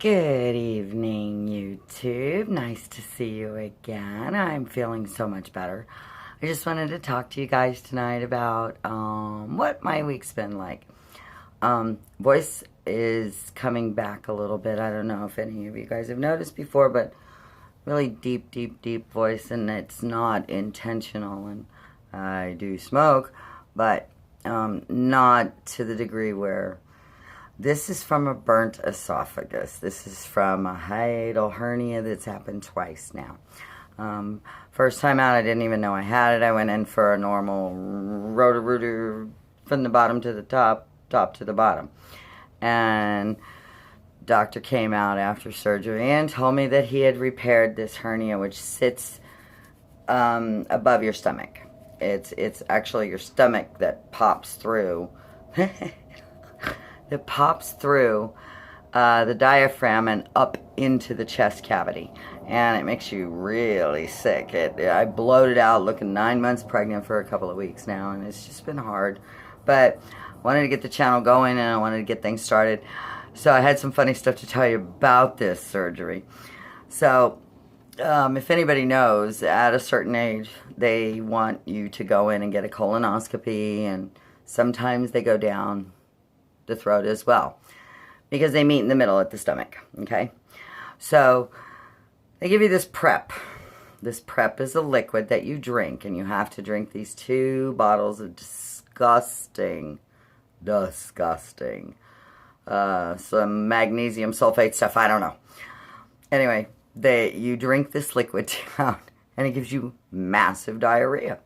Good evening, YouTube. Nice to see you again. I'm feeling so much better. I just wanted to talk to you guys tonight about what my week's been like. Voice is coming back a little bit. I don't know if any of you guys have noticed before, but really deep, deep, deep voice, and it's not intentional. And I do smoke, but not to the degree where... This is from a burnt esophagus. This is from a hiatal hernia that's happened twice now. First time out, I didn't even know I had it. I went in for a normal roto-rooter from the bottom to the top, top to the bottom. And doctor came out after surgery and told me that he had repaired this hernia, which sits above your stomach. It's actually your stomach that pops through. It pops through the diaphragm and up into the chest cavity, and it makes you really sick. I bloated out looking 9 months pregnant for a couple of weeks now, and it's just been hard. But I wanted to get the channel going, and I wanted to get things started. So I had some funny stuff to tell you about this surgery. So if anybody knows, at a certain age, they want you to go in and get a colonoscopy, and sometimes they go down the throat as well, because they meet in the middle at the stomach. Okay, so they give you this prep. This prep is a liquid that you drink, and you have to drink these 2 bottles of disgusting some magnesium sulfate stuff. I don't know. Anyway, you drink this liquid down, and it gives you massive diarrhea.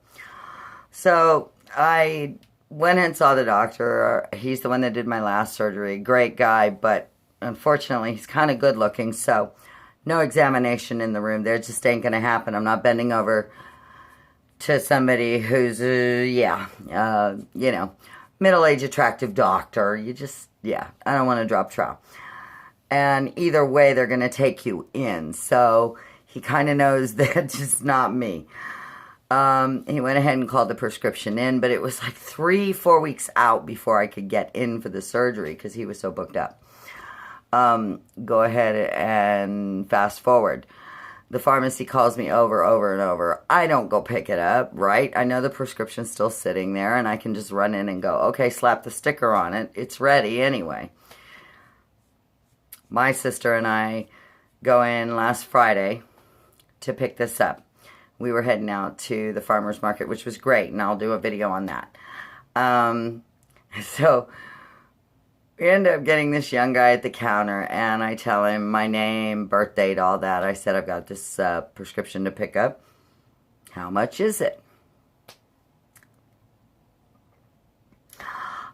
So I went and saw the doctor. He's the one that did my last surgery. Great guy, but unfortunately he's kind of good looking, so no examination in the room. There just ain't gonna happen. I'm not bending over to somebody who's middle-aged attractive doctor. I don't want to drop trout. And either way, they're gonna take you in, so he kind of knows that's just not me. He went ahead and called the prescription in, but it was like 3-4 weeks out before I could get in for the surgery because he was so booked up. Go ahead and fast forward. The pharmacy calls me over and over. I don't go pick it up, right? I know the prescription's still sitting there, and I can just run in and go, okay, slap the sticker on it. It's ready anyway. My sister and I go in last Friday to pick this up. We were heading out to the farmer's market, which was great, and I'll do a video on that. So we end up getting this young guy at the counter, and I tell him my name, birth date, all that. I said, I've got this prescription to pick up. How much is it?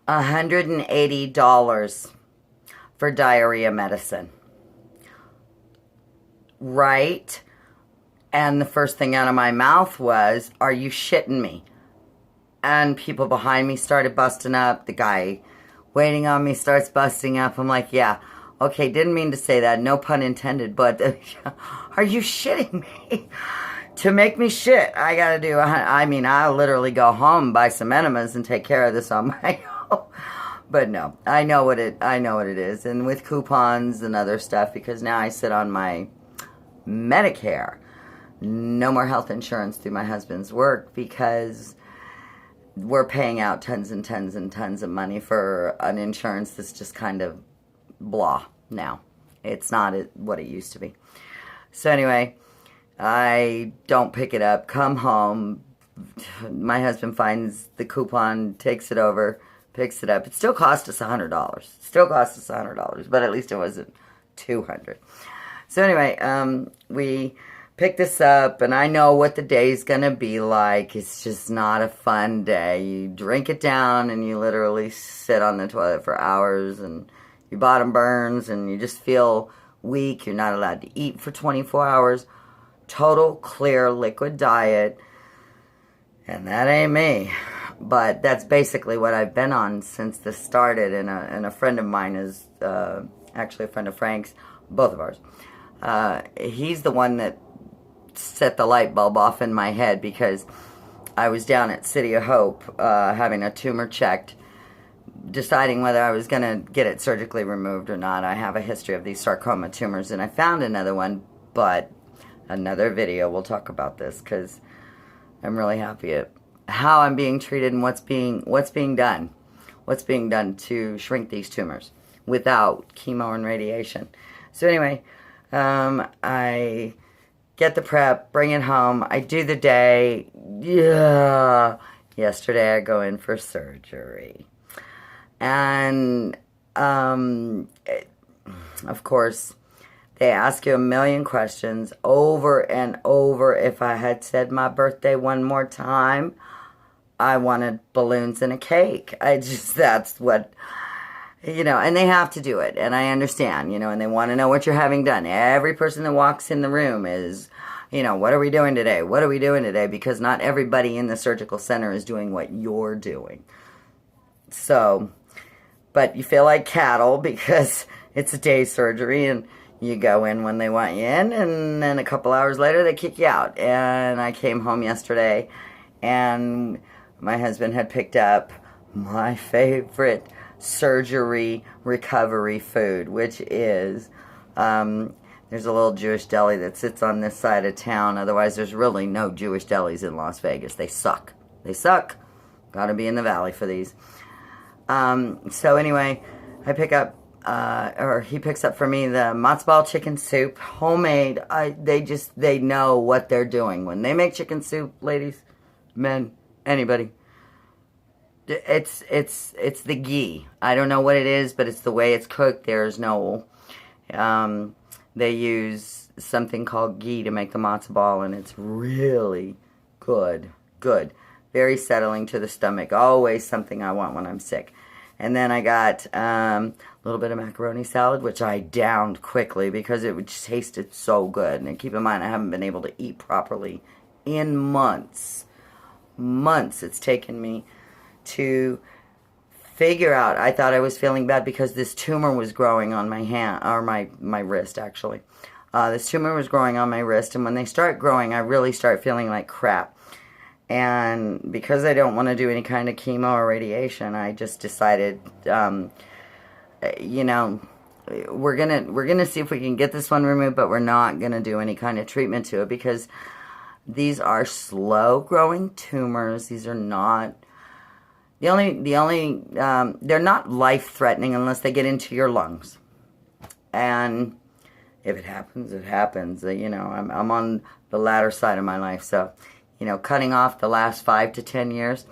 $180 for diarrhea medicine. Right? And the first thing out of my mouth was, are you shitting me? And people behind me started busting up. The guy waiting on me starts busting up. I'm like, yeah, okay, didn't mean to say that. No pun intended, but are you shitting me? To make me shit, I gotta do, I'll literally go home, buy some enemas, and take care of this on my own. But no, I know what it is. And with coupons and other stuff, because now I sit on my Medicare. No more health insurance through my husband's work because we're paying out tons and tons and tons of money for an insurance that's just kind of blah now. It's not what it used to be. So anyway, I don't pick it up, come home. My husband finds the coupon, takes it over, picks it up. It still cost us $100. But at least it wasn't $200. So anyway, we pick this up, and I know what the day's gonna be like. It's just not a fun day. You drink it down, and you literally sit on the toilet for hours, and your bottom burns, and you just feel weak. You're not allowed to eat for 24 hours. Total clear liquid diet, and that ain't me. But that's basically what I've been on since this started, and a friend of mine is actually a friend of Frank's, both of ours. He's the one that set the light bulb off in my head, because I was down at City of Hope having a tumor checked deciding whether I was going to get it surgically removed or not. I have a history of these sarcoma tumors, and I found another one, but another video we'll talk about this, because I'm really happy at how I'm being treated and what's being done to shrink these tumors without chemo and radiation. So anyway, I get the prep, bring it home, I do the day. Yeah. Yesterday I go in for surgery. And, of course, they ask you a million questions over and over. If I had said my birthday one more time, I wanted balloons and a cake. That's what, and they have to do it. And I understand, and they want to know what you're having done. Every person that walks in the room is, what are we doing today? What are we doing today? Because not everybody in the surgical center is doing what you're doing. So, but you feel like cattle because it's a day surgery and you go in when they want you in, and then a couple hours later they kick you out. And I came home yesterday and my husband had picked up my favorite surgery recovery food, which is, there's a little Jewish deli that sits on this side of town. Otherwise, there's really no Jewish delis in Las Vegas. They suck. They suck. Gotta be in the valley for these. So anyway, I pick up, or he picks up for me the matzo ball chicken soup, homemade. They know what they're doing. When they make chicken soup, ladies, men, anybody, it's the ghee. I don't know what it is, but it's the way it's cooked. There's no, they use something called ghee to make the matzo ball, and it's really good. Good. Very settling to the stomach. Always something I want when I'm sick. And then I got a little bit of macaroni salad, which I downed quickly because it just tasted so good. And keep in mind, I haven't been able to eat properly in months. Months it's taken me to figure out. I thought I was feeling bad because this tumor was growing on my hand, or my wrist, actually. This tumor was growing on my wrist, and when they start growing, I really start feeling like crap. And because I don't want to do any kind of chemo or radiation, I just decided, we're gonna see if we can get this one removed, but we're not gonna do any kind of treatment to it because these are slow growing tumors. These are not they're not life threatening unless they get into your lungs. And if it happens, it happens. I'm on the latter side of my life, so. Cutting off the last 5 to 10 years,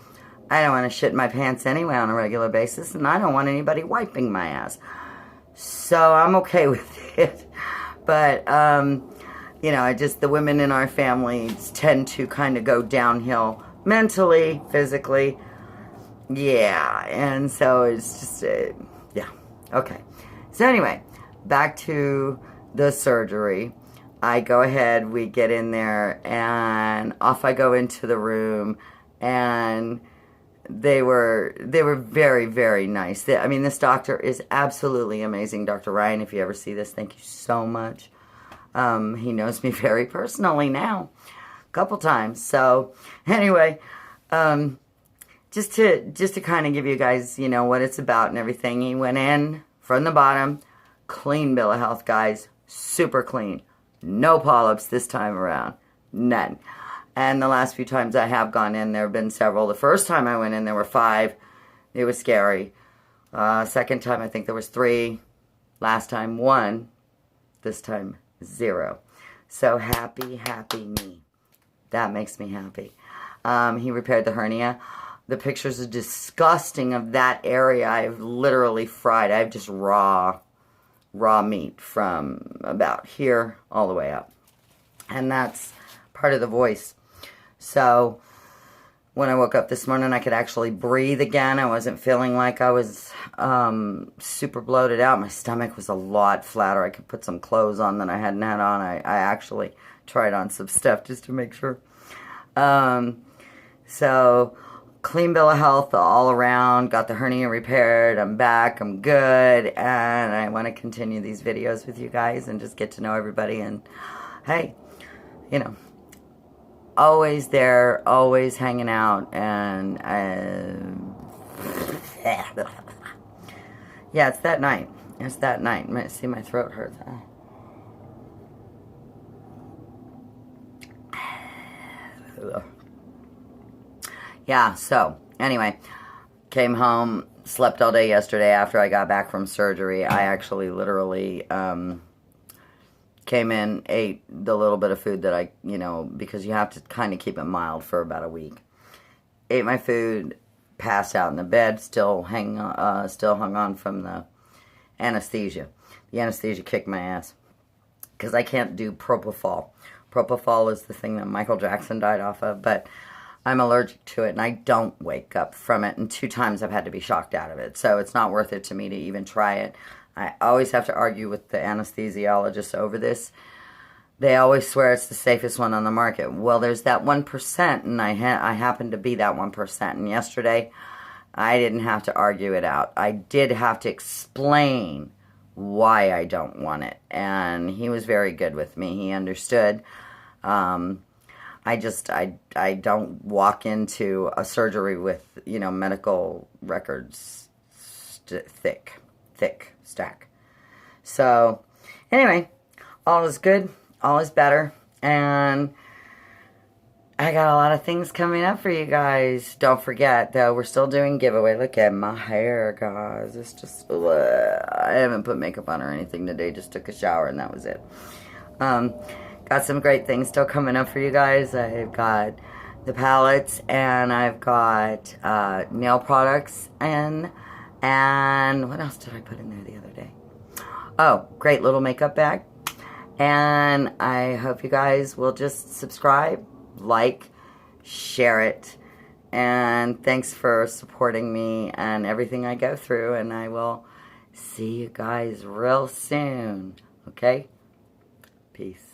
I don't want to shit my pants anyway on a regular basis, and I don't want anybody wiping my ass. So I'm okay with it. But, the women in our families tend to kind of go downhill mentally, physically. Yeah, and so it's just, yeah, okay. So anyway, back to the surgery. I go ahead, we get in there, and off I go into the room, and they were very, very nice. This doctor is absolutely amazing. Dr. Ryan, if you ever see this, thank you so much. He knows me very personally now, a couple times. So anyway, just to kind of give you guys, what it's about and everything. He went in from the bottom, clean bill of health, guys, super clean. No polyps this time around. None. And the last few times I have gone in, there have been several. The first time I went in, there were 5. It was scary. Second time, I think there was 3. Last time, 1. This time, 0. So happy, happy me. That makes me happy. He repaired the hernia. The pictures are disgusting of that area. I've literally fried. I have just raw meat from about here all the way up. And that's part of the voice. So when I woke up this morning, I could actually breathe again. I wasn't feeling like I was super bloated out. My stomach was a lot flatter. I could put some clothes on that I hadn't had on. I actually tried on some stuff just to make sure. So clean bill of health all around, got the hernia repaired, I'm back, I'm good, and I want to continue these videos with you guys and just get to know everybody, and hey, always there, always hanging out, and Yeah, it's that night. It's that night. See, my throat hurts. Yeah, so, anyway, came home, slept all day yesterday after I got back from surgery. I actually literally came in, ate the little bit of food that I, because you have to kind of keep it mild for about a week. Ate my food, passed out in the bed, still hung on from the anesthesia. The anesthesia kicked my ass because I can't do propofol. Propofol is the thing that Michael Jackson died off of, but I'm allergic to it, and I don't wake up from it, and 2 times I've had to be shocked out of it, so it's not worth it to me to even try it. I always have to argue with the anesthesiologist over this. They always swear it's the safest one on the market. Well, there's that 1%, and I happen to be that 1%, and yesterday I didn't have to argue it out. I did have to explain why I don't want it, and he was very good with me. He understood. I don't walk into a surgery with, medical records thick stack. So, anyway, all is good, all is better, and I got a lot of things coming up for you guys. Don't forget, though, we're still doing giveaway. Look at my hair, guys. It's just, I haven't put makeup on or anything today. Just took a shower, and that was it. Got some great things still coming up for you guys. I've got the palettes, and I've got nail products, and what else did I put in there the other day? Oh, great little makeup bag. And I hope you guys will just subscribe, like, share it, and thanks for supporting me and everything I go through, and I will see you guys real soon, okay? Peace.